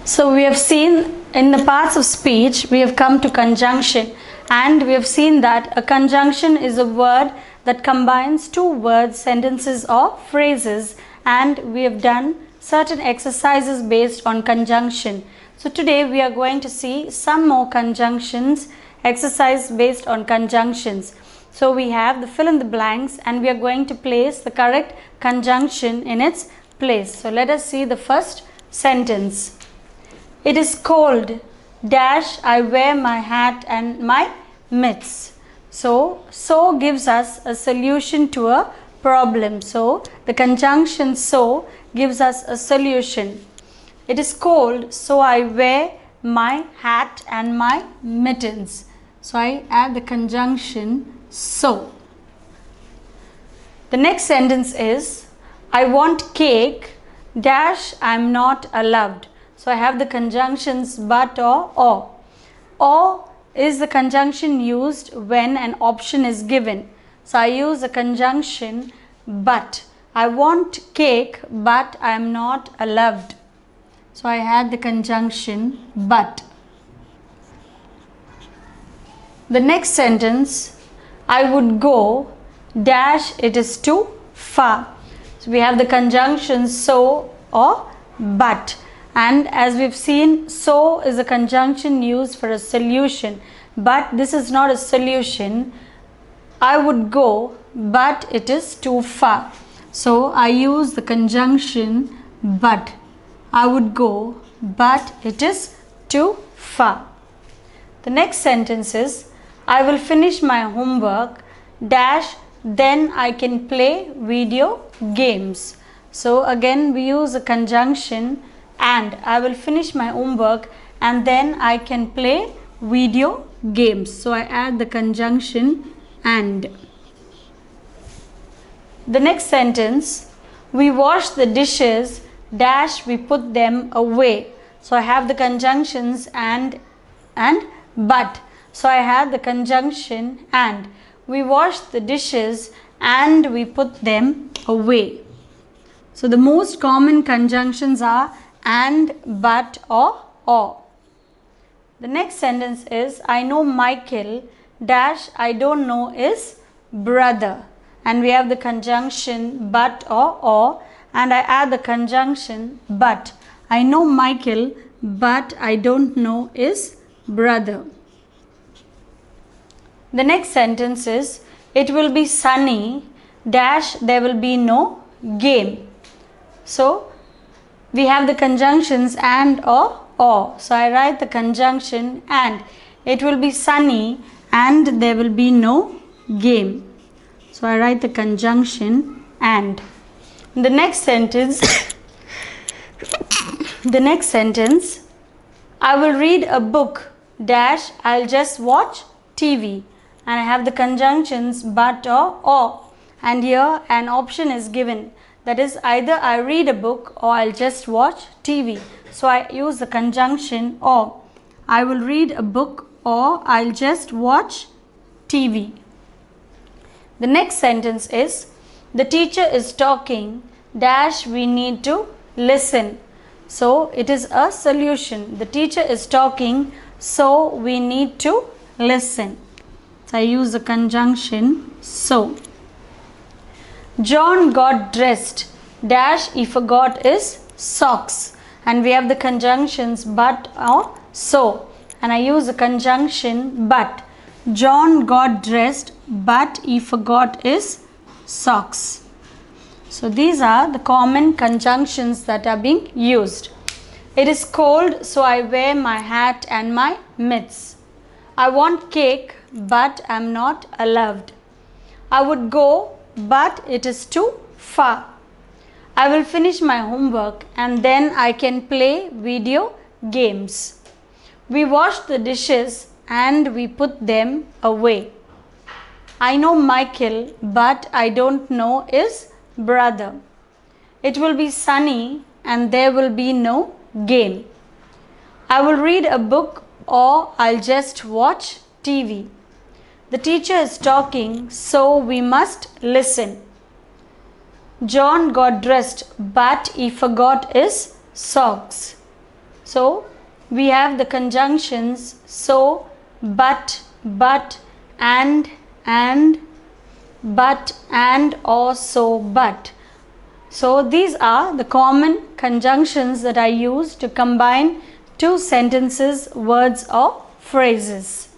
So we have seen in the parts of speech, we have come to conjunction, and we have seen that a conjunction is a word that combines two words, sentences or phrases, and we have done certain exercises based on conjunction. So today we are going to see some more conjunctions, exercise based on conjunctions. So we have the fill in the blanks and we are going to place the correct conjunction in its place. So let us see the first sentence. It is cold, dash, I wear my hat and my mitts. So gives us a solution to a problem. So the conjunction so gives us a solution. It is cold, so I wear my hat and my mittens. So I add the conjunction so. The next sentence is, I want cake, dash, I am not allowed. So I have the conjunctions but or. Or is the conjunction used when an option is given. So I use the conjunction but. I want cake but I am not allowed. So I had the conjunction but. The next sentence, I would go, dash, it is too far. So we have the conjunction so or but. And as we've seen, so is a conjunction used for a solution, but this is not a solution. I would go, but it is too far. So I use the conjunction but. I would go, but it is too far. The next sentence is, I will finish my homework, dash, then I can play video games. So again we use a conjunction and. I will finish my homework and then I can play video games. So I add the conjunction and. The next sentence, we wash the dishes, dash, we put them away. So I have the conjunctions and but. So I have the conjunction and. We wash the dishes and we put them away. So the most common conjunctions are and, but or. The next sentence is, I know Michael, dash, I don't know is brother. And we have the conjunction but or and I add the conjunction but. I know Michael but I don't know is brother. The next sentence is, it will be sunny, dash, there will be no game. So we have the conjunctions and or. So I write the conjunction and. It will be sunny and there will be no game. So I write the conjunction and. The next sentence I will read a book, dash, I'll just watch TV. And I have the conjunctions but or. And here an option is given. That is, either I read a book or I'll just watch TV. So I use the conjunction or. I will read a book or I'll just watch TV. The next sentence is, the teacher is talking, dash, we need to listen. So it is a solution. The teacher is talking, so we need to listen. So I use the conjunction so. John got dressed, dash, he forgot his socks. And we have the conjunctions but or so. And I use the conjunction but. John got dressed but he forgot his socks. So these are the common conjunctions that are being used. It is cold, so I wear my hat and my mitts. I want cake but I am not allowed. I would go but it is too far. I will finish my homework and then I can play video games. We wash the dishes and we put them away. I know Michael but I don't know his brother. It will be sunny and there will be no game. I will read a book or I'll just watch TV. The teacher is talking, so we must listen. John got dressed, but he forgot his socks. So we have the conjunctions so, but, and, but, and, or so, but. So these are the common conjunctions that I use to combine two sentences, words or phrases.